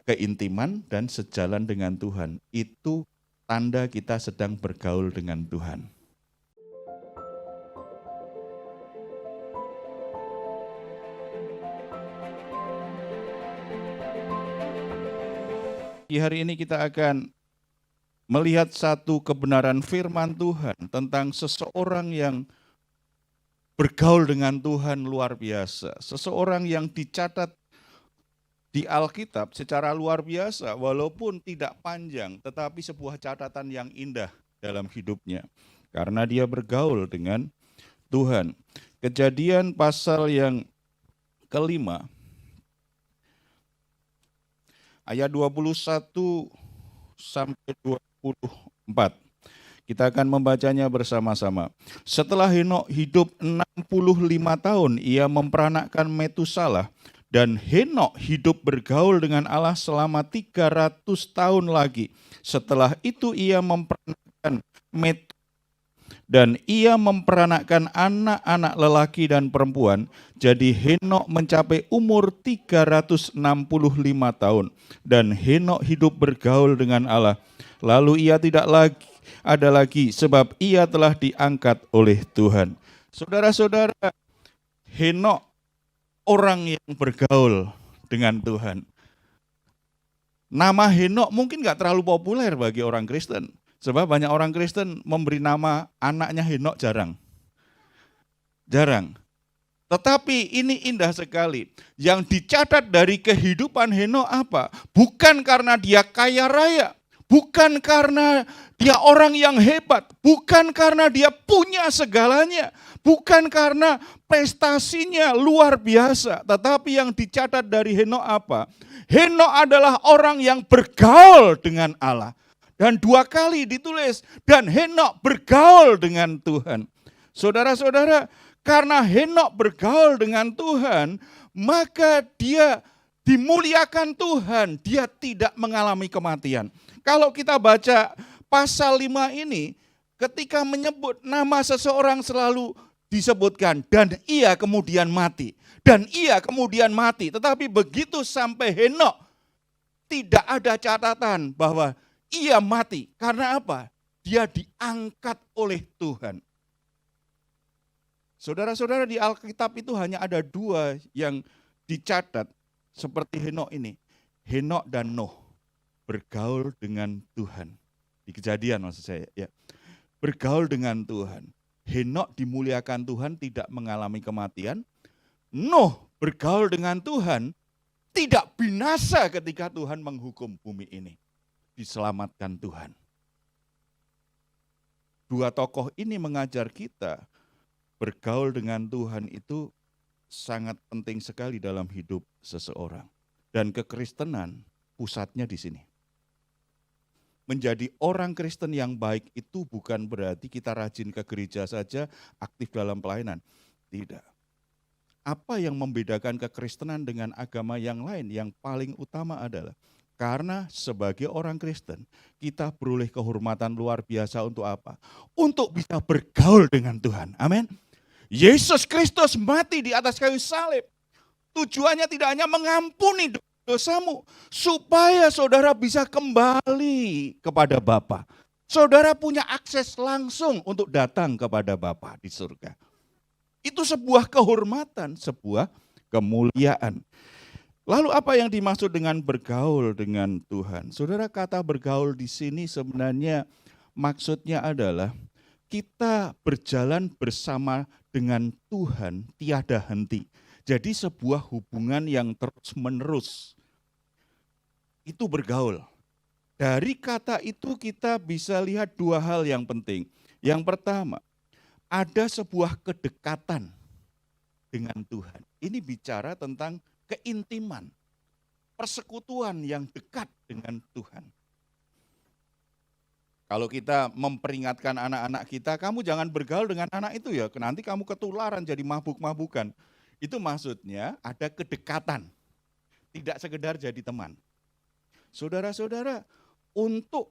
keintiman dan sejalan dengan Tuhan. Itu tanda kita sedang bergaul dengan Tuhan. Di hari ini kita akan melihat satu kebenaran firman Tuhan tentang seseorang yang bergaul dengan Tuhan luar biasa. Seseorang yang dicatat di Alkitab secara luar biasa, walaupun tidak panjang, tetapi sebuah catatan yang indah dalam hidupnya. Karena dia bergaul dengan Tuhan. Kejadian pasal yang kelima, ayat 21 sampai 24. Kita akan membacanya bersama-sama. Setelah Henok hidup 65 tahun, ia memperanakkan Metusalah, dan Henok hidup bergaul dengan Allah selama 300 tahun lagi. Setelah itu ia memperanakkan Metusalah, dan ia memperanakkan anak-anak lelaki dan perempuan. Jadi Henok mencapai umur 365 tahun, dan Henok hidup bergaul dengan Allah. Lalu ia tidak ada lagi sebab ia telah diangkat oleh Tuhan. Saudara-saudara, Henok orang yang bergaul dengan Tuhan. Nama Henok mungkin gak terlalu populer bagi orang Kristen. Sebab banyak orang Kristen memberi nama anaknya Henok jarang. Tetapi ini indah sekali. Yang dicatat dari kehidupan Henok apa? Bukan karena dia kaya raya, bukan karena dia orang yang hebat, bukan karena dia punya segalanya, bukan karena prestasinya luar biasa. Tetapi yang dicatat dari Henok apa? Henok adalah orang yang bergaul dengan Allah. Dan 2 kali ditulis, dan Henok bergaul dengan Tuhan. Saudara-saudara, karena Henok bergaul dengan Tuhan, maka dia dimuliakan Tuhan, dia tidak mengalami kematian. Kalau kita baca pasal 5 ini, ketika menyebut nama seseorang selalu disebutkan, dan ia kemudian mati. Dan ia kemudian mati, tetapi begitu sampai Henok, tidak ada catatan bahwa ia mati. Karena apa? Dia diangkat oleh Tuhan. Saudara-saudara, di Alkitab itu hanya ada 2 yang dicatat seperti Henok ini. Henok dan Nuh bergaul dengan Tuhan. Di Kejadian maksud saya, ya. Bergaul dengan Tuhan. Henok dimuliakan Tuhan, tidak mengalami kematian. Nuh bergaul dengan Tuhan, tidak binasa ketika Tuhan menghukum bumi ini. Diselamatkan Tuhan. 2 tokoh ini mengajar kita bergaul dengan Tuhan itu sangat penting sekali dalam hidup seseorang. Dan kekristenan pusatnya di sini. Menjadi orang Kristen yang baik itu bukan berarti kita rajin ke gereja saja, aktif dalam pelayanan. Tidak. Apa yang membedakan kekristenan dengan agama yang lain? Yang paling utama adalah karena sebagai orang Kristen, kita beroleh kehormatan luar biasa untuk apa? Untuk bisa bergaul dengan Tuhan. Amin. Yesus Kristus mati di atas kayu salib. Tujuannya tidak hanya mengampuni dosamu, supaya saudara bisa kembali kepada Bapa. Saudara punya akses langsung untuk datang kepada Bapa di surga. Itu sebuah kehormatan, sebuah kemuliaan. Lalu apa yang dimaksud dengan bergaul dengan Tuhan? Saudara, kata bergaul di sini sebenarnya maksudnya adalah kita berjalan bersama dengan Tuhan tiada henti. Jadi sebuah hubungan yang terus-menerus. Itu bergaul. Dari kata itu kita bisa lihat 2 hal yang penting. Yang pertama, ada sebuah kedekatan dengan Tuhan. Ini bicara tentang keintiman, persekutuan yang dekat dengan Tuhan. Kalau kita memperingatkan anak-anak kita, kamu jangan bergaul dengan anak itu ya, nanti kamu ketularan jadi mabuk-mabukan. Itu maksudnya ada kedekatan, tidak sekedar jadi teman. Saudara-saudara, untuk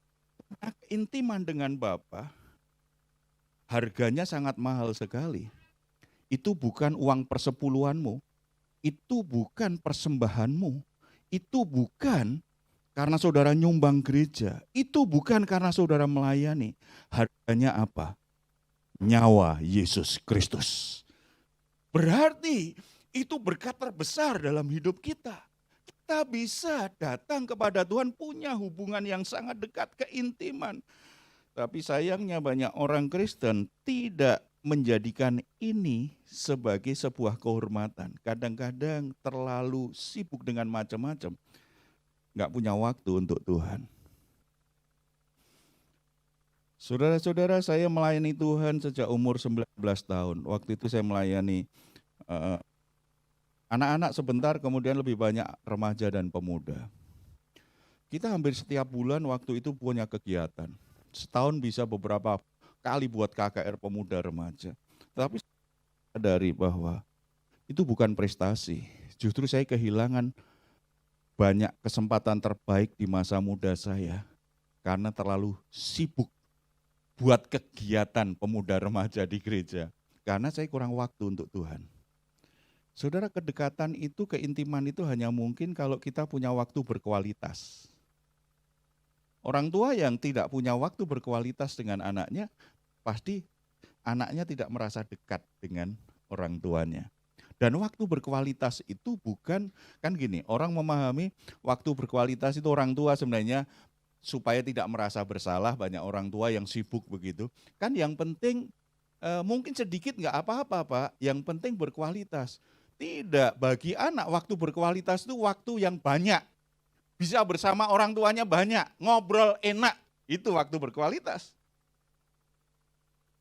keintiman dengan Bapa, harganya sangat mahal sekali. Itu bukan uang persepuluhanmu, itu bukan persembahanmu, itu bukan karena saudara nyumbang gereja, itu bukan karena saudara melayani. Harganya apa? Nyawa Yesus Kristus. Berarti itu berkat terbesar dalam hidup kita. Kita bisa datang kepada Tuhan, punya hubungan yang sangat dekat, keintiman. Tapi sayangnya banyak orang Kristen tidak menjadikan ini sebagai sebuah kehormatan. Kadang-kadang terlalu sibuk dengan macam-macam, nggak punya waktu untuk Tuhan. Saudara-saudara, saya melayani Tuhan sejak umur 19 tahun. Waktu itu saya melayani anak-anak sebentar, kemudian lebih banyak remaja dan pemuda. Kita hampir setiap bulan waktu itu punya kegiatan. Setahun bisa beberapa kali buat KKR pemuda remaja. Tapi saya sadari bahwa itu bukan prestasi. Justru saya kehilangan banyak kesempatan terbaik di masa muda saya karena terlalu sibuk buat kegiatan pemuda remaja di gereja. Karena saya kurang waktu untuk Tuhan. Saudara, kedekatan itu, keintiman itu hanya mungkin kalau kita punya waktu berkualitas. Orang tua yang tidak punya waktu berkualitas dengan anaknya, pasti anaknya tidak merasa dekat dengan orang tuanya. Dan waktu berkualitas itu bukan, kan gini, orang memahami waktu berkualitas itu orang tua sebenarnya supaya tidak merasa bersalah, banyak orang tua yang sibuk begitu. Kan yang penting mungkin sedikit nggak apa-apa Pak, yang penting berkualitas. Tidak, bagi anak waktu berkualitas itu waktu yang banyak. Bisa bersama orang tuanya banyak, ngobrol enak, itu waktu berkualitas.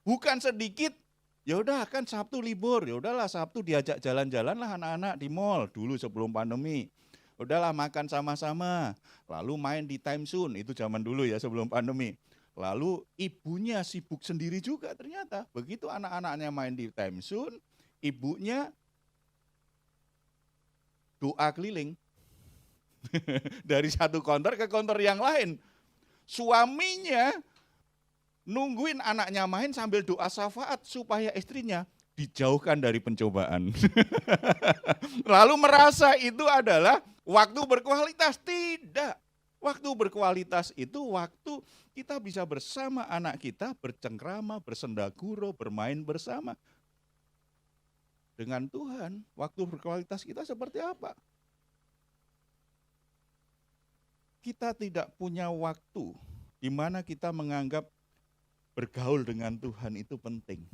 Bukan sedikit, ya udah kan Sabtu libur, ya udahlah Sabtu diajak jalan-jalan lah anak-anak di mall dulu sebelum pandemi. Udahlah makan sama-sama, lalu main di time zone, itu zaman dulu ya sebelum pandemi. Lalu ibunya sibuk sendiri juga ternyata, begitu anak-anaknya main di time zone, ibunya doa keliling. Dari satu konter ke konter yang lain. Suaminya nungguin anaknya main sambil doa syafaat supaya istrinya dijauhkan dari pencobaan. Lalu merasa itu adalah waktu berkualitas. Tidak. Waktu berkualitas itu waktu kita bisa bersama anak kita, bercengkrama, bersendaguro, bermain bersama. Dengan Tuhan, waktu berkualitas kita seperti apa? Kita tidak punya waktu di mana kita menganggap bergaul dengan Tuhan itu penting.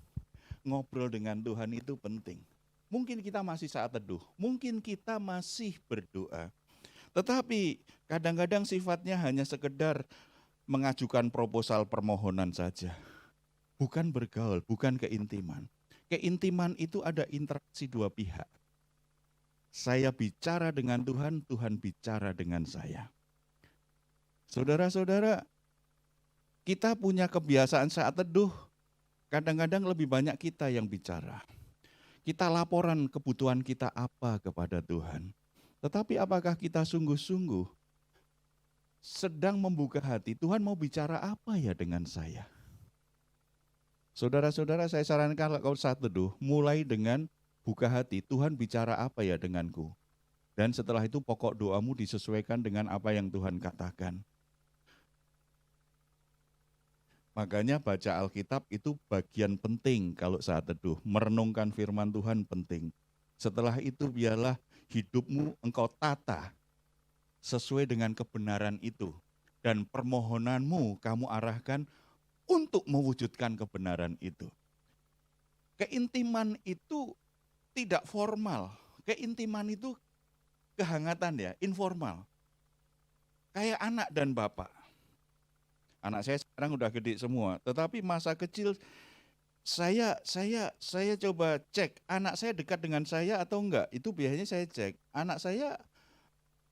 Ngobrol dengan Tuhan itu penting. Mungkin kita masih saat teduh, mungkin kita masih berdoa. Tetapi kadang-kadang sifatnya hanya sekedar mengajukan proposal permohonan saja. Bukan bergaul, bukan keintiman. Keintiman itu ada interaksi dua pihak. Saya bicara dengan Tuhan, Tuhan bicara dengan saya. Saudara-saudara, kita punya kebiasaan saat teduh, kadang-kadang lebih banyak kita yang bicara. Kita laporan kebutuhan kita apa kepada Tuhan. Tetapi apakah kita sungguh-sungguh sedang membuka hati, Tuhan mau bicara apa ya dengan saya? Saudara-saudara, saya sarankan kalau saat teduh, mulai dengan buka hati, Tuhan bicara apa ya denganku? Dan setelah itu pokok doamu disesuaikan dengan apa yang Tuhan katakan. Makanya baca Alkitab itu bagian penting kalau saat teduh. Merenungkan firman Tuhan penting. Setelah itu biarlah hidupmu engkau tata sesuai dengan kebenaran itu. Dan permohonanmu kamu arahkan untuk mewujudkan kebenaran itu. Keintiman itu tidak formal. Keintiman itu kehangatan ya, informal. Kayak anak dan bapak. Anak saya sekarang udah gede semua, tetapi masa kecil saya coba cek anak saya dekat dengan saya atau enggak. Itu biasanya saya cek. Anak saya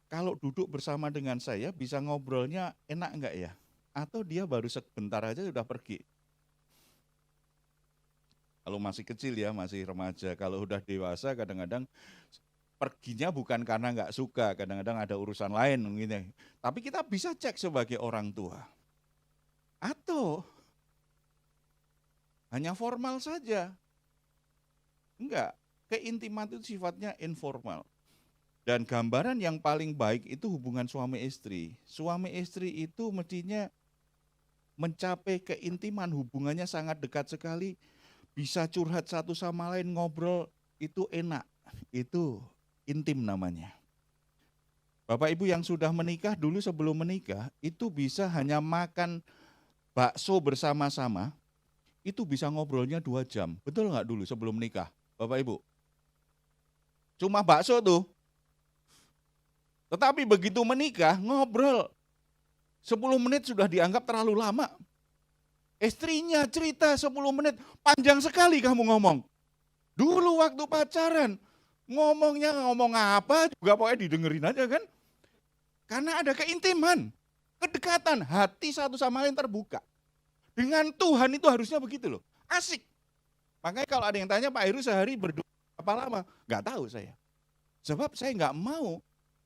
kalau duduk bersama dengan saya bisa ngobrolnya enak enggak ya? Atau dia baru sebentar aja sudah pergi. Kalau masih kecil ya, masih remaja. Kalau udah dewasa kadang-kadang perginya bukan karena enggak suka, kadang-kadang ada urusan lain gitu. Tapi kita bisa cek sebagai orang tua. Atau hanya formal saja. Enggak, keintiman itu sifatnya informal. Dan gambaran yang paling baik itu hubungan suami istri. Suami istri itu mestinya mencapai keintiman, hubungannya sangat dekat sekali, bisa curhat satu sama lain, ngobrol, itu enak, itu intim namanya. Bapak Ibu yang sudah menikah dulu sebelum menikah, itu bisa hanya makan bakso bersama-sama, itu bisa ngobrolnya 2 jam. Betul nggak dulu sebelum menikah, Bapak Ibu? Cuma bakso tuh. Tetapi begitu menikah, ngobrol 10 menit sudah dianggap terlalu lama. Istrinya cerita 10 menit, panjang sekali kamu ngomong. Dulu waktu pacaran, ngomongnya ngomong apa juga pokoknya didengerin aja kan. Karena ada keintiman, kedekatan, hati satu sama lain terbuka. Dengan Tuhan itu harusnya begitu loh, asik. Makanya kalau ada yang tanya Pak Heru sehari berdoa berapa lama? Nggak tahu saya. Sebab saya nggak mau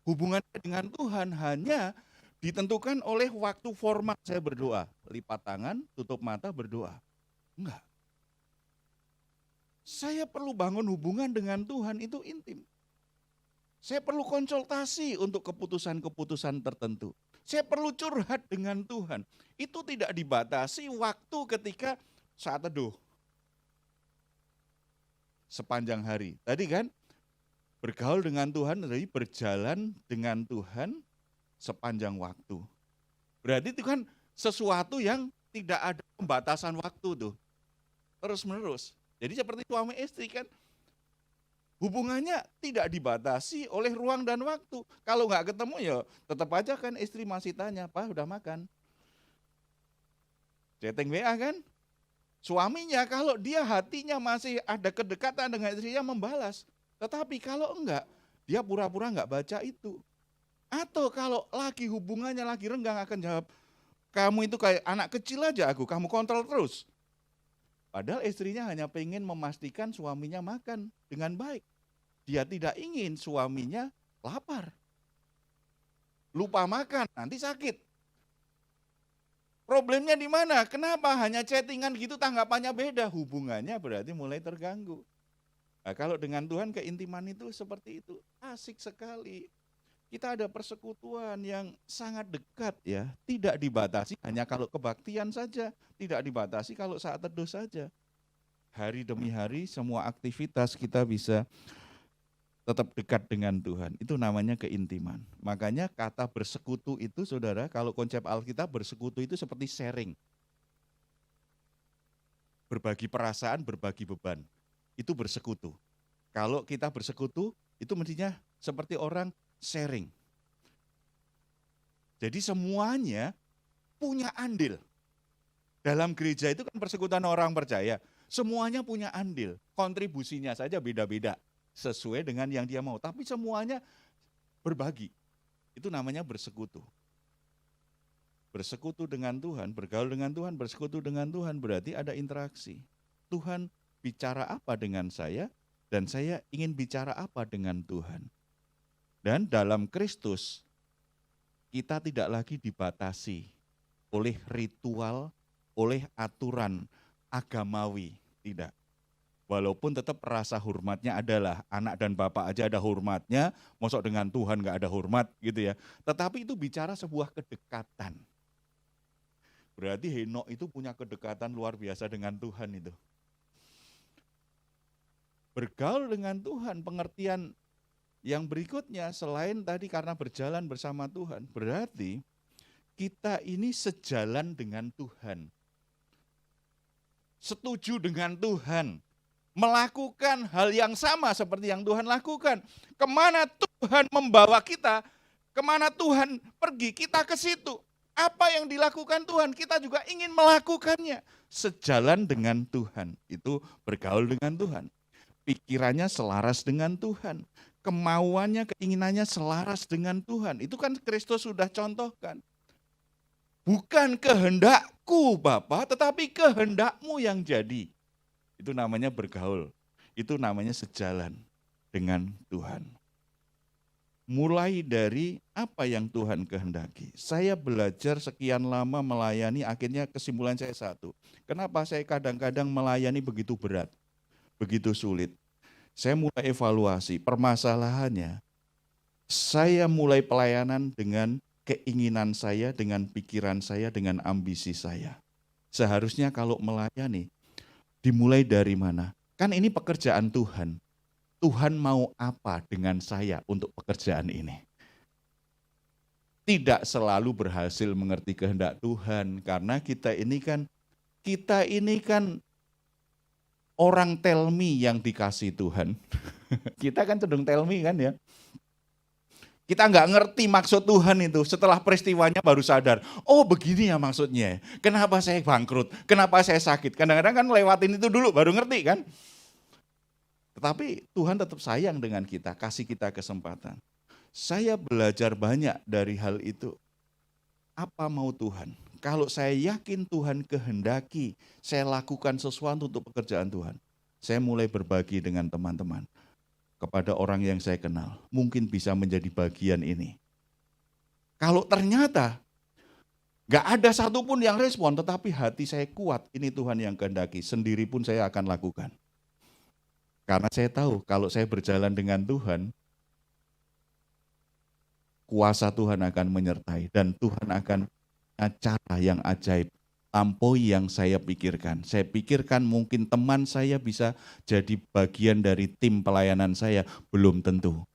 hubungan dengan Tuhan hanya ditentukan oleh waktu formal saya berdoa. Lipat tangan, tutup mata, berdoa. Enggak. Saya perlu bangun hubungan dengan Tuhan itu intim. Saya perlu konsultasi untuk keputusan-keputusan tertentu. Saya perlu curhat dengan Tuhan. Itu tidak dibatasi waktu ketika saat teduh. Sepanjang hari. Tadi kan bergaul dengan Tuhan, jadi berjalan dengan Tuhan sepanjang waktu. Berarti itu kan sesuatu yang tidak ada pembatasan waktu tuh. Terus menerus. Jadi seperti suami istri kan, hubungannya tidak dibatasi oleh ruang dan waktu. Kalau nggak ketemu ya tetap aja kan istri masih tanya, Pak udah makan? Chatting WA kan? Suaminya kalau dia hatinya masih ada kedekatan dengan istrinya membalas. Tetapi kalau enggak, dia pura-pura enggak baca itu. Atau kalau lagi hubungannya lagi renggang akan jawab, kamu itu kayak anak kecil aja aku, kamu kontrol terus. Padahal istrinya hanya pengen memastikan suaminya makan dengan baik. Dia tidak ingin suaminya lapar. Lupa makan, nanti sakit. Problemnya di mana? Kenapa hanya chattingan gitu tanggapannya beda? Hubungannya berarti mulai terganggu. Nah, kalau dengan Tuhan keintiman itu seperti itu, asik sekali. Kita ada persekutuan yang sangat dekat ya, tidak dibatasi hanya kalau kebaktian saja, tidak dibatasi kalau saat teduh saja. Hari demi hari semua aktivitas kita bisa tetap dekat dengan Tuhan. Itu namanya keintiman. Makanya kata bersekutu itu saudara, kalau konsep Alkitab bersekutu itu seperti sharing. Berbagi perasaan, berbagi beban. Itu bersekutu. Kalau kita bersekutu, itu mestinya seperti orang sharing. Jadi semuanya punya andil. Dalam gereja itu kan persekutuan orang percaya. Semuanya punya andil. Kontribusinya saja beda-beda. Sesuai dengan yang dia mau. Tapi semuanya berbagi. Itu namanya bersekutu. Bersekutu dengan Tuhan, bergaul dengan Tuhan, bersekutu dengan Tuhan berarti ada interaksi. Tuhan bicara apa dengan saya, dan saya ingin bicara apa dengan Tuhan. Dan dalam Kristus, kita tidak lagi dibatasi oleh ritual, oleh aturan agamawi, tidak. Walaupun tetap rasa hormatnya adalah, anak dan bapak aja ada hormatnya, mosok dengan Tuhan nggak ada hormat gitu ya. Tetapi itu bicara sebuah kedekatan. Berarti Henok itu punya kedekatan luar biasa dengan Tuhan itu. Bergaul dengan Tuhan, pengertian yang berikutnya selain tadi karena berjalan bersama Tuhan, berarti kita ini sejalan dengan Tuhan. Setuju dengan Tuhan. Melakukan hal yang sama seperti yang Tuhan lakukan. Kemana Tuhan membawa kita, kemana Tuhan pergi, kita ke situ. Apa yang dilakukan Tuhan, kita juga ingin melakukannya. Sejalan dengan Tuhan, itu bergaul dengan Tuhan. Pikirannya selaras dengan Tuhan. Kemauannya, keinginannya selaras dengan Tuhan. Itu kan Kristus sudah contohkan. Bukan kehendakku Bapa, tetapi kehendakmu yang jadi. Itu namanya bergaul. Itu namanya sejalan dengan Tuhan. Mulai dari apa yang Tuhan kehendaki. Saya belajar sekian lama melayani, akhirnya kesimpulan saya satu. Kenapa saya kadang-kadang melayani begitu berat, begitu sulit? Saya mulai evaluasi permasalahannya. Saya mulai pelayanan dengan keinginan saya, dengan pikiran saya, dengan ambisi saya. Seharusnya kalau melayani, dimulai dari mana? Kan ini pekerjaan Tuhan. Tuhan mau apa dengan saya untuk pekerjaan ini? Tidak selalu berhasil mengerti kehendak Tuhan, karena kita ini kan orang tell me yang dikasih Tuhan. Kita kan cenderung tell me kan ya. Kita nggak ngerti maksud Tuhan itu. Setelah peristiwanya baru sadar, oh begini ya maksudnya. Kenapa saya bangkrut? Kenapa saya sakit? Kadang-kadang kan lewatin itu dulu baru ngerti kan. Tetapi Tuhan tetap sayang dengan kita, kasih kita kesempatan. Saya belajar banyak dari hal itu. Apa mau Tuhan? Kalau saya yakin Tuhan kehendaki, saya lakukan sesuatu untuk pekerjaan Tuhan. Saya mulai berbagi dengan teman-teman. Kepada orang yang saya kenal, mungkin bisa menjadi bagian ini. Kalau ternyata gak ada satupun yang respon, tetapi hati saya kuat, ini Tuhan yang kehendaki, sendiri pun saya akan lakukan. Karena saya tahu kalau saya berjalan dengan Tuhan, kuasa Tuhan akan menyertai, dan Tuhan akan cara yang ajaib, lampaui yang saya pikirkan. Saya pikirkan mungkin teman saya bisa jadi bagian dari tim pelayanan saya, belum tentu.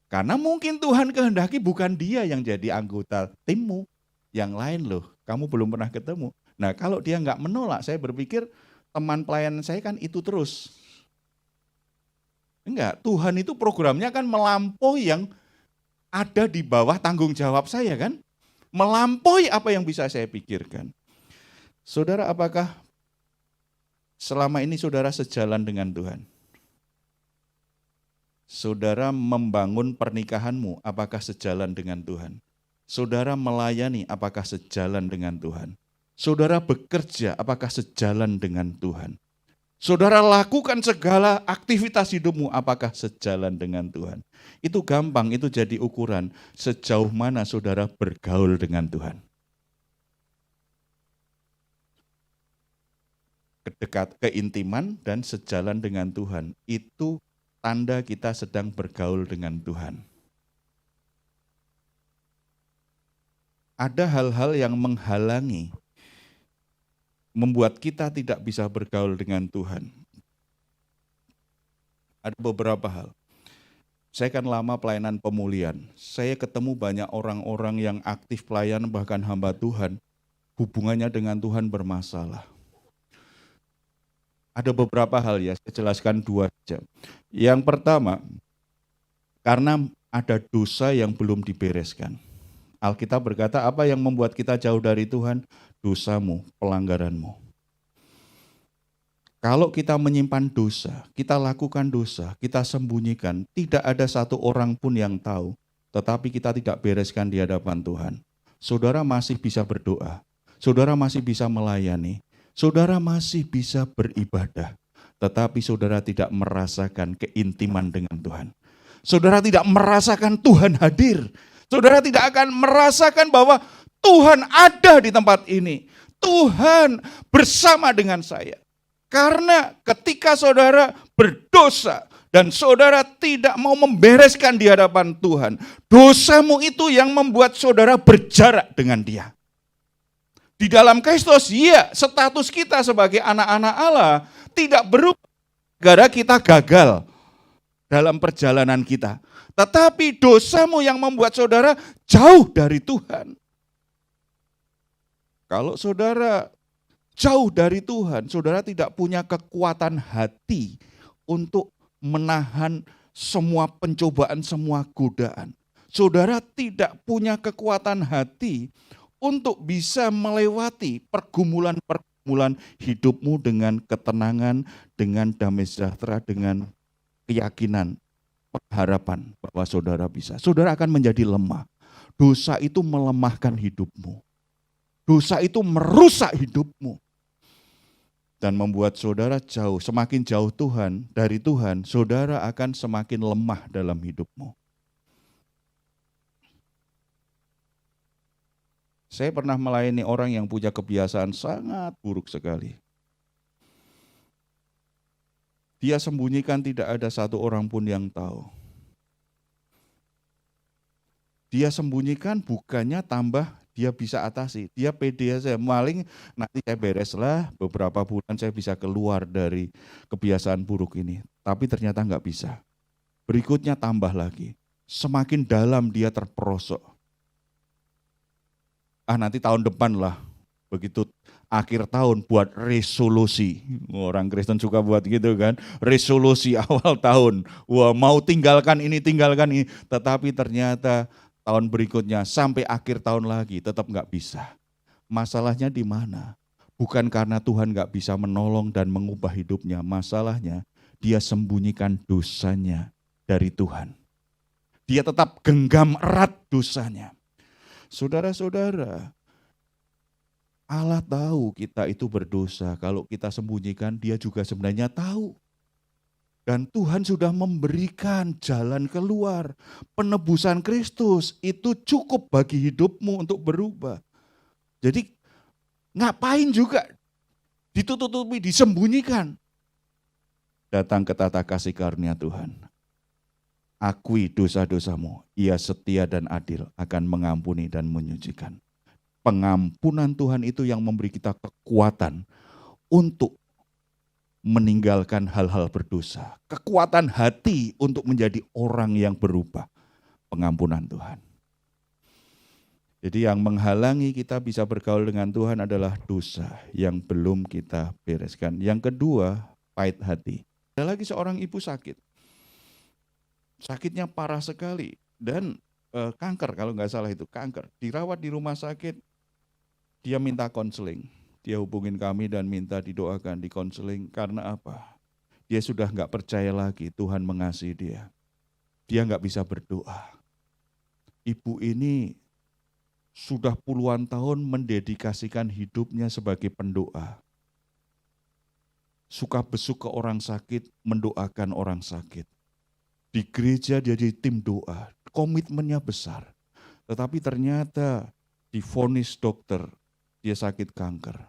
Karena mungkin Tuhan kehendaki bukan dia yang jadi anggota timmu, yang lain loh, kamu belum pernah ketemu. Nah kalau dia nggak menolak, saya berpikir teman pelayanan saya kan itu terus. Enggak, Tuhan itu programnya kan melampaui yang ada di bawah tanggung jawab saya kan. Melampaui apa yang bisa saya pikirkan. Saudara, apakah selama ini saudara sejalan dengan Tuhan? Saudara membangun pernikahanmu, apakah sejalan dengan Tuhan? Saudara melayani, apakah sejalan dengan Tuhan? Saudara bekerja, apakah sejalan dengan Tuhan? Saudara lakukan segala aktivitas hidupmu, apakah sejalan dengan Tuhan? Itu gampang, itu jadi ukuran sejauh mana saudara bergaul dengan Tuhan. Keintiman dan sejalan dengan Tuhan, itu tanda kita sedang bergaul dengan Tuhan. Ada hal-hal yang menghalangi, membuat kita tidak bisa bergaul dengan Tuhan. Ada beberapa hal. Saya kan lama pelayanan pemulihan. Saya ketemu banyak orang-orang yang aktif pelayanan, bahkan hamba Tuhan, hubungannya dengan Tuhan bermasalah. Ada beberapa hal ya, saya jelaskan 2 saja. Yang pertama, karena ada dosa yang belum dibereskan. Alkitab berkata, apa yang membuat kita jauh dari Tuhan? Dosamu, pelanggaranmu. Kalau kita menyimpan dosa, kita lakukan dosa, kita sembunyikan, tidak ada satu orang pun yang tahu, tetapi kita tidak bereskan di hadapan Tuhan. Saudara masih bisa berdoa, saudara masih bisa melayani, saudara masih bisa beribadah, tetapi saudara tidak merasakan keintiman dengan Tuhan. Saudara tidak merasakan Tuhan hadir. Saudara tidak akan merasakan bahwa Tuhan ada di tempat ini. Tuhan bersama dengan saya. Karena ketika saudara berdosa dan saudara tidak mau membereskan di hadapan Tuhan, dosamu itu yang membuat saudara berjarak dengan Dia. Di dalam Kristus, ya, status kita sebagai anak-anak Allah tidak berubah gara kita gagal dalam perjalanan kita. Tetapi dosamu yang membuat saudara jauh dari Tuhan. Kalau saudara jauh dari Tuhan, saudara tidak punya kekuatan hati untuk menahan semua pencobaan, semua godaan. Saudara tidak punya kekuatan hati untuk bisa melewati pergumulan-pergumulan hidupmu dengan ketenangan, dengan damai sejahtera, dengan keyakinan, pengharapan bahwa saudara bisa. Saudara akan menjadi lemah. Dosa itu melemahkan hidupmu. Dosa itu merusak hidupmu. Dan membuat saudara jauh, semakin jauh dari Tuhan, saudara akan semakin lemah dalam hidupmu. Saya pernah melayani orang yang punya kebiasaan sangat buruk sekali. Dia sembunyikan, tidak ada satu orang pun yang tahu. Dia sembunyikan bukannya tambah dia bisa atasi. Dia pede aja, maling nanti saya beres lah, beberapa bulan saya bisa keluar dari kebiasaan buruk ini. Tapi ternyata nggak bisa. Berikutnya tambah lagi. Semakin dalam dia terperosok. Nanti tahun depan lah, begitu akhir tahun buat resolusi. Orang Kristen suka buat gitu kan, resolusi awal tahun. Wah, mau tinggalkan ini. Tetapi ternyata tahun berikutnya sampai akhir tahun lagi tetap nggak bisa. Masalahnya di mana? Bukan karena Tuhan nggak bisa menolong dan mengubah hidupnya. Masalahnya dia sembunyikan dosanya dari Tuhan. Dia tetap genggam erat dosanya. Saudara-saudara, Allah tahu kita itu berdosa. Kalau kita sembunyikan, dia juga sebenarnya tahu. Dan Tuhan sudah memberikan jalan keluar. Penebusan Kristus itu cukup bagi hidupmu untuk berubah. Jadi ngapain juga ditutupi, disembunyikan. Datang ke tata kasih karunia Tuhan. Akui dosa-dosamu, ia setia dan adil, akan mengampuni dan menyucikan. Pengampunan Tuhan itu yang memberi kita kekuatan untuk meninggalkan hal-hal berdosa. Kekuatan hati untuk menjadi orang yang berubah. Pengampunan Tuhan. Jadi yang menghalangi kita bisa bergaul dengan Tuhan adalah dosa yang belum kita bereskan. Yang kedua, pahit hati. Ada lagi seorang ibu sakit. Sakitnya parah sekali dan kanker, kalau nggak salah itu kanker. Dirawat di rumah sakit, dia minta konseling. Dia hubungin kami dan minta didoakan, dikonseling. Karena apa? Dia sudah nggak percaya lagi Tuhan mengasihi dia. Dia nggak bisa berdoa. Ibu ini sudah puluhan tahun mendedikasikan hidupnya sebagai pendoa. Suka besuk ke orang sakit, mendoakan orang sakit. Di gereja dia jadi tim doa, komitmennya besar. Tetapi ternyata divonis dokter, dia sakit kanker.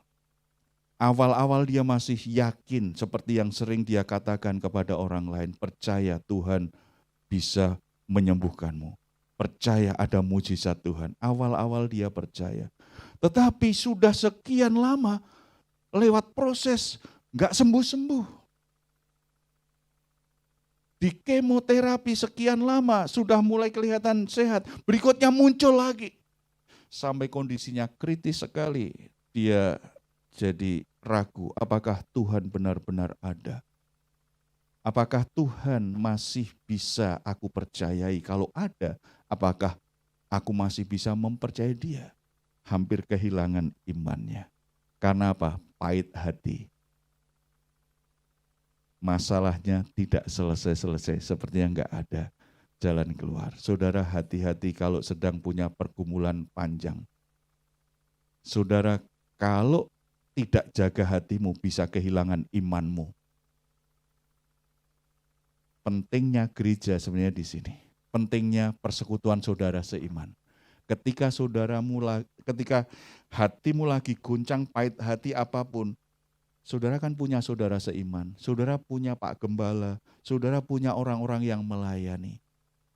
Awal-awal dia masih yakin seperti yang sering dia katakan kepada orang lain, percaya Tuhan bisa menyembuhkanmu. Percaya ada mujizat Tuhan. Awal-awal dia percaya. Tetapi sudah sekian lama lewat proses gak sembuh-sembuh. Di kemoterapi sekian lama sudah mulai kelihatan sehat. Berikutnya muncul lagi. Sampai kondisinya kritis sekali. Dia jadi ragu, apakah Tuhan benar-benar ada? Apakah Tuhan masih bisa aku percayai? Kalau ada, apakah aku masih bisa mempercayai dia? Hampir kehilangan imannya. Karena apa? Pahit hati. Masalahnya tidak selesai-selesai, sepertinya enggak ada jalan keluar. Saudara, hati-hati kalau sedang punya pergumulan panjang. Saudara, kalau tidak jaga hatimu bisa kehilangan imanmu. Pentingnya gereja sebenarnya di sini. Pentingnya persekutuan saudara seiman. Ketika ketika hatimu lagi guncang, pahit hati apapun, saudara kan punya saudara seiman, saudara punya Pak Gembala, saudara punya orang-orang yang melayani.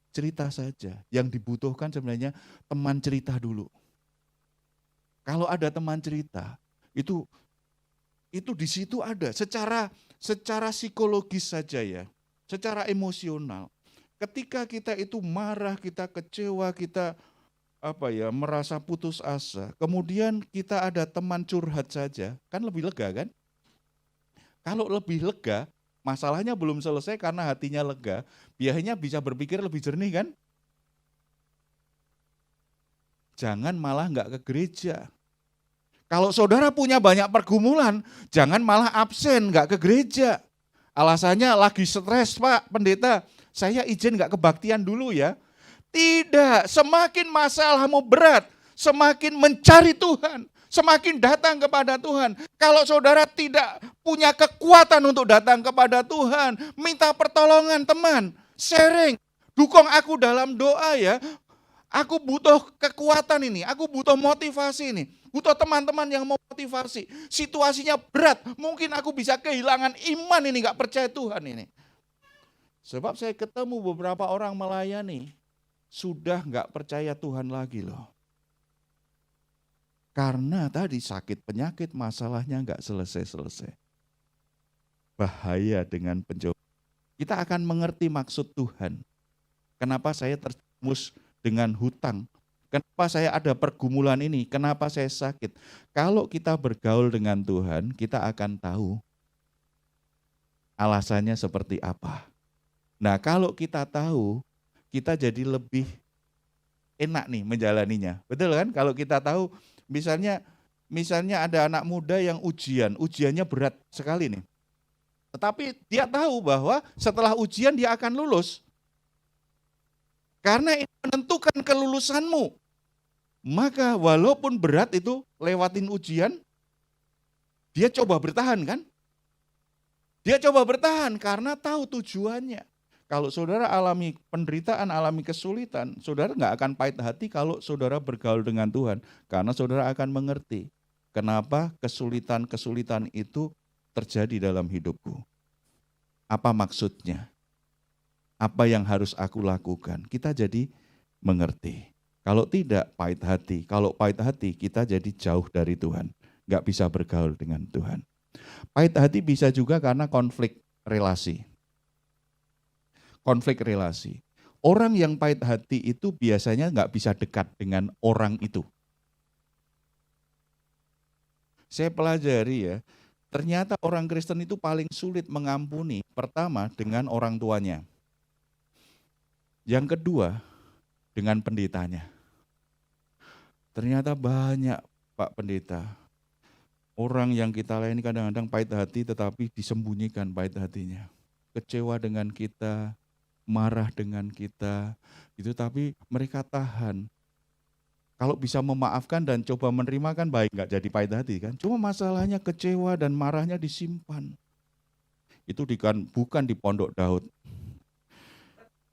Cerita saja, yang dibutuhkan sebenarnya teman cerita dulu. Kalau ada teman cerita, itu di situ ada secara psikologis saja ya, secara emosional. Ketika kita itu marah, kita kecewa, kita merasa putus asa, kemudian kita ada teman curhat saja, kan lebih lega kan? Kalau lebih lega, masalahnya belum selesai karena hatinya lega, biasanya bisa berpikir lebih jernih kan? Jangan malah nggak ke gereja. Kalau saudara punya banyak pergumulan, jangan malah absen, nggak ke gereja. Alasannya lagi stres, Pak Pendeta, saya izin nggak kebaktian dulu ya. Tidak, semakin masalahmu berat, semakin mencari Tuhan, semakin datang kepada Tuhan. Kalau saudara tidak punya kekuatan untuk datang kepada Tuhan, minta pertolongan teman, sharing, dukung aku dalam doa ya. Aku butuh kekuatan ini, aku butuh motivasi ini, butuh teman-teman yang memotivasi. Situasinya berat, mungkin aku bisa kehilangan iman ini, gak percaya Tuhan ini. Sebab saya ketemu beberapa orang melayani, sudah nggak percaya Tuhan lagi loh. Karena tadi sakit penyakit masalahnya nggak selesai-selesai. Bahaya dengan pencobaan. Kita akan mengerti maksud Tuhan. Kenapa saya terjerumus dengan hutang? Kenapa saya ada pergumulan ini? Kenapa saya sakit? Kalau kita bergaul dengan Tuhan, kita akan tahu alasannya seperti apa. Nah, kalau kita tahu, kita jadi lebih enak nih menjalaninya. Betul kan? Kalau kita tahu, misalnya ada anak muda yang ujiannya berat sekali nih. Tetapi dia tahu bahwa setelah ujian dia akan lulus. Karena ini menentukan kelulusanmu. Maka walaupun berat itu lewatin ujian, dia coba bertahan kan? Dia coba bertahan karena tahu tujuannya. Kalau saudara alami penderitaan, alami kesulitan, saudara nggak akan pahit hati kalau saudara bergaul dengan Tuhan. Karena saudara akan mengerti kenapa kesulitan-kesulitan itu terjadi dalam hidupku. Apa maksudnya? Apa yang harus aku lakukan? Kita jadi mengerti. Kalau tidak, pahit hati. Kalau pahit hati, kita jadi jauh dari Tuhan. Nggak bisa bergaul dengan Tuhan. Pahit hati bisa juga karena konflik relasi. Konflik relasi. Orang yang pahit hati itu biasanya nggak bisa dekat dengan orang itu. Saya pelajari ya, ternyata orang Kristen itu paling sulit mengampuni, pertama dengan orang tuanya. Yang kedua, dengan pendetanya. Ternyata banyak Pak Pendeta, orang yang kita layani kadang-kadang pahit hati tetapi disembunyikan pahit hatinya. Kecewa dengan kita, marah dengan kita, gitu, tapi mereka tahan. Kalau bisa memaafkan dan coba menerima kan baik, nggak jadi pahit hati kan. Cuma masalahnya kecewa dan marahnya disimpan. Itu bukan di Pondok Daud.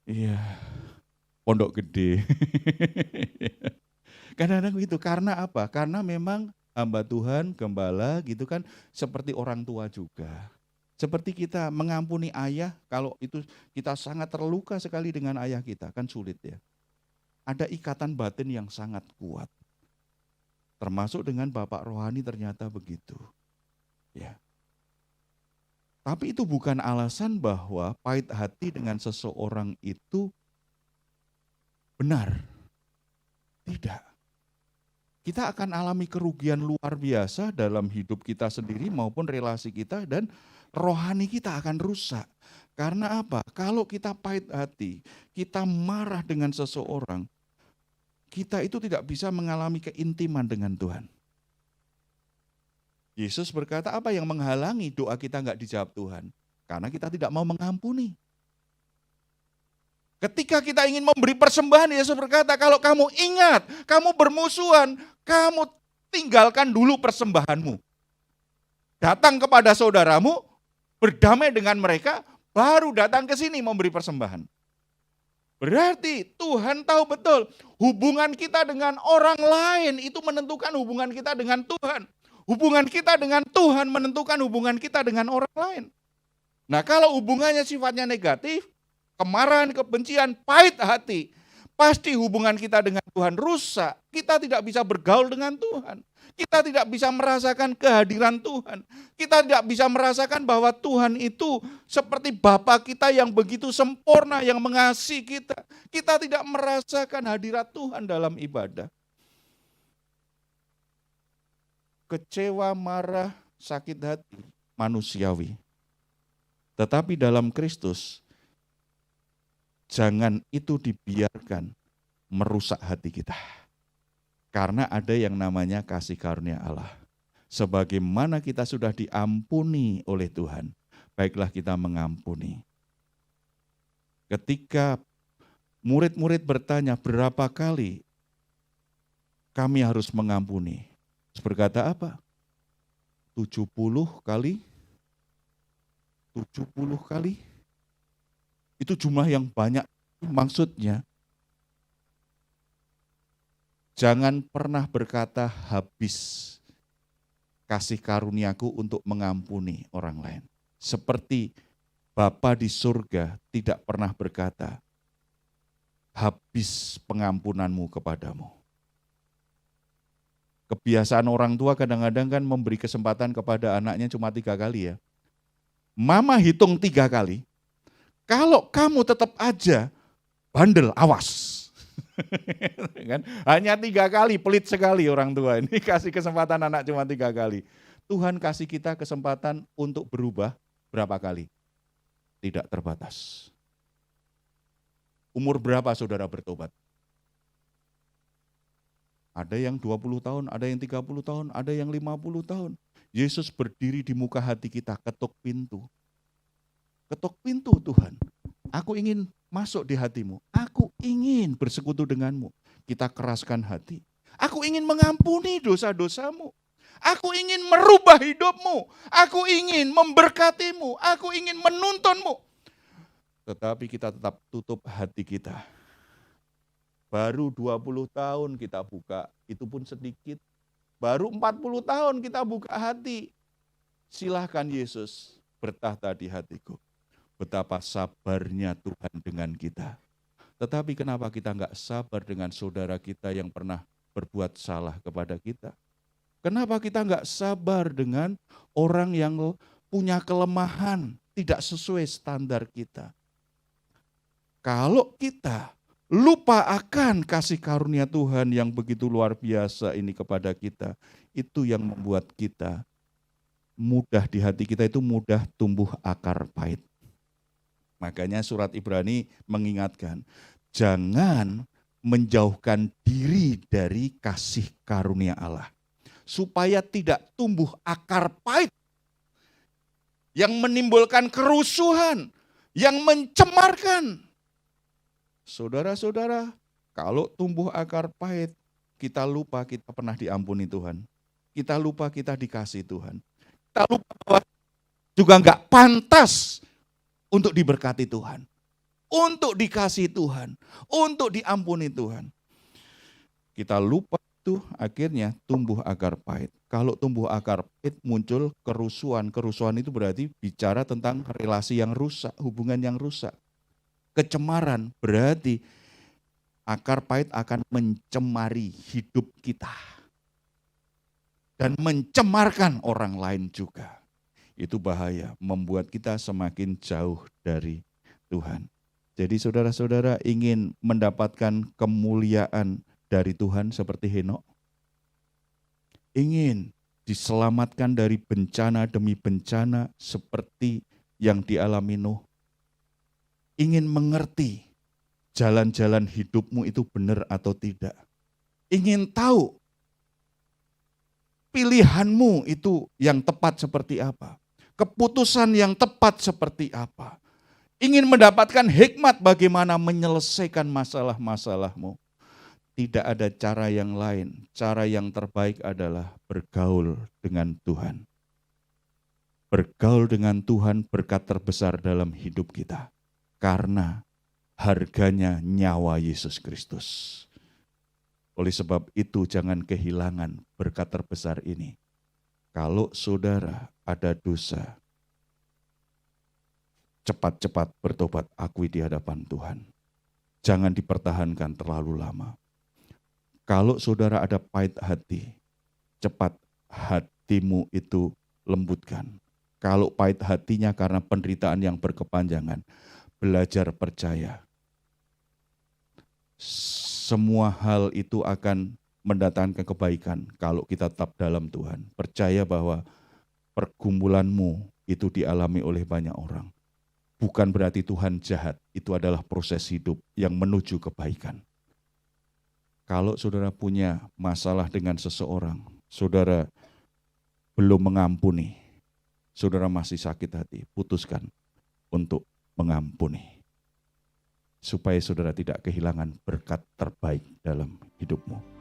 Iya, Pondok Gede. Kadang-kadang gitu, karena apa? Karena memang hamba Tuhan, gembala gitu kan, seperti orang tua juga. Seperti kita mengampuni ayah, kalau itu kita sangat terluka sekali dengan ayah kita, kan sulit ya. Ada ikatan batin yang sangat kuat. Termasuk dengan bapak rohani ternyata begitu. Ya. Tapi itu bukan alasan bahwa pahit hati dengan seseorang itu benar. Tidak. Kita akan alami kerugian luar biasa dalam hidup kita sendiri maupun relasi kita, dan rohani kita akan rusak. Karena apa? Kalau kita pahit hati, kita marah dengan seseorang, kita itu tidak bisa mengalami keintiman dengan Tuhan. Yesus berkata, apa yang menghalangi doa kita nggak dijawab Tuhan? Karena kita tidak mau mengampuni. Ketika kita ingin memberi persembahan, Yesus berkata, kalau kamu ingat, kamu bermusuhan, kamu tinggalkan dulu persembahanmu. Datang kepada saudaramu, berdamai dengan mereka, baru datang ke sini memberi persembahan. Berarti Tuhan tahu betul hubungan kita dengan orang lain itu menentukan hubungan kita dengan Tuhan. Hubungan kita dengan Tuhan menentukan hubungan kita dengan orang lain. Nah, kalau hubungannya sifatnya negatif, kemarahan, kebencian, pahit hati, pasti hubungan kita dengan Tuhan rusak. Kita tidak bisa bergaul dengan Tuhan. Kita tidak bisa merasakan kehadiran Tuhan. Kita tidak bisa merasakan bahwa Tuhan itu seperti Bapa kita yang begitu sempurna, yang mengasihi kita. Kita tidak merasakan hadirat Tuhan dalam ibadah. Kecewa, marah, sakit hati, manusiawi. Tetapi dalam Kristus, jangan itu dibiarkan merusak hati kita. Karena ada yang namanya kasih karunia Allah. Sebagaimana kita sudah diampuni oleh Tuhan, baiklah kita mengampuni. Ketika murid-murid bertanya berapa kali kami harus mengampuni, berkata apa? 70 kali? 70 kali? Itu jumlah yang banyak. Maksudnya, jangan pernah berkata habis kasih karuniaku untuk mengampuni orang lain. Seperti Bapa di surga tidak pernah berkata, habis pengampunanmu kepadamu. Kebiasaan orang tua kadang-kadang kan memberi kesempatan kepada anaknya cuma 3 kali ya. Mama hitung 3 kali, kalau kamu tetap aja bandel, awas. Kan? Hanya 3 kali, pelit sekali orang tua ini kasih kesempatan anak cuma 3 kali. Tuhan kasih kita kesempatan untuk berubah berapa kali? Tidak terbatas. Umur berapa saudara bertobat? Ada yang 20 tahun, ada yang 30 tahun, ada yang 50 tahun. Yesus berdiri di muka hati kita, ketuk pintu. Ketuk pintu Tuhan. Aku ingin masuk di hatimu. Aku ingin bersekutu denganmu. Kita keraskan hati. Aku ingin mengampuni dosa-dosamu. Aku ingin merubah hidupmu. Aku ingin memberkatimu. Aku ingin menuntunmu. Tetapi kita tetap tutup hati kita. Baru 20 tahun kita buka, itu pun sedikit. Baru 40 tahun kita buka hati. Silahkan Yesus bertahta di hatiku. Betapa sabarnya Tuhan dengan kita. Tetapi kenapa kita enggak sabar dengan saudara kita yang pernah berbuat salah kepada kita? Kenapa kita enggak sabar dengan orang yang punya kelemahan, tidak sesuai standar kita? Kalau kita lupa akan kasih karunia Tuhan yang begitu luar biasa ini kepada kita, itu yang membuat kita mudah di hati kita itu mudah tumbuh akar pahit. Makanya surat Ibrani mengingatkan, jangan menjauhkan diri dari kasih karunia Allah. Supaya tidak tumbuh akar pahit yang menimbulkan kerusuhan, yang mencemarkan. Saudara-saudara, kalau tumbuh akar pahit, kita lupa kita pernah diampuni Tuhan. Kita lupa kita dikasih Tuhan. Kita lupa bahwa juga enggak pantas untuk diberkati Tuhan. Untuk dikasih Tuhan. Untuk diampuni Tuhan. Kita lupa itu akhirnya tumbuh akar pahit. Kalau tumbuh akar pahit muncul kerusuhan. Kerusuhan itu berarti bicara tentang relasi yang rusak, hubungan yang rusak. Kecemaran berarti akar pahit akan mencemari hidup kita. Dan mencemarkan orang lain juga. Itu bahaya, membuat kita semakin jauh dari Tuhan. Jadi saudara-saudara ingin mendapatkan kemuliaan dari Tuhan seperti Henokh? Ingin diselamatkan dari bencana demi bencana seperti yang dialami Nuh? Ingin mengerti jalan-jalan hidupmu itu benar atau tidak. Ingin tahu pilihanmu itu yang tepat seperti apa. Keputusan yang tepat seperti apa. Ingin mendapatkan hikmat bagaimana menyelesaikan masalah-masalahmu. Tidak ada cara yang lain. Cara yang terbaik adalah bergaul dengan Tuhan. Bergaul dengan Tuhan berkat terbesar dalam hidup kita. Karena harganya nyawa Yesus Kristus. Oleh sebab itu jangan kehilangan berkat terbesar ini. Kalau saudara ada dosa, cepat-cepat bertobat, akui di hadapan Tuhan. Jangan dipertahankan terlalu lama. Kalau saudara ada pahit hati, cepat hatimu itu lembutkan. Kalau pahit hatinya karena penderitaan yang berkepanjangan, belajar percaya. Semua hal itu akan mendatangkan kebaikan kalau kita tetap dalam Tuhan. Percaya bahwa pergumulanmu itu dialami oleh banyak orang. Bukan berarti Tuhan jahat, itu adalah proses hidup yang menuju kebaikan. Kalau saudara punya masalah dengan seseorang, saudara belum mengampuni, saudara masih sakit hati, putuskan untuk mengampuni. Supaya saudara tidak kehilangan berkat terbaik dalam hidupmu.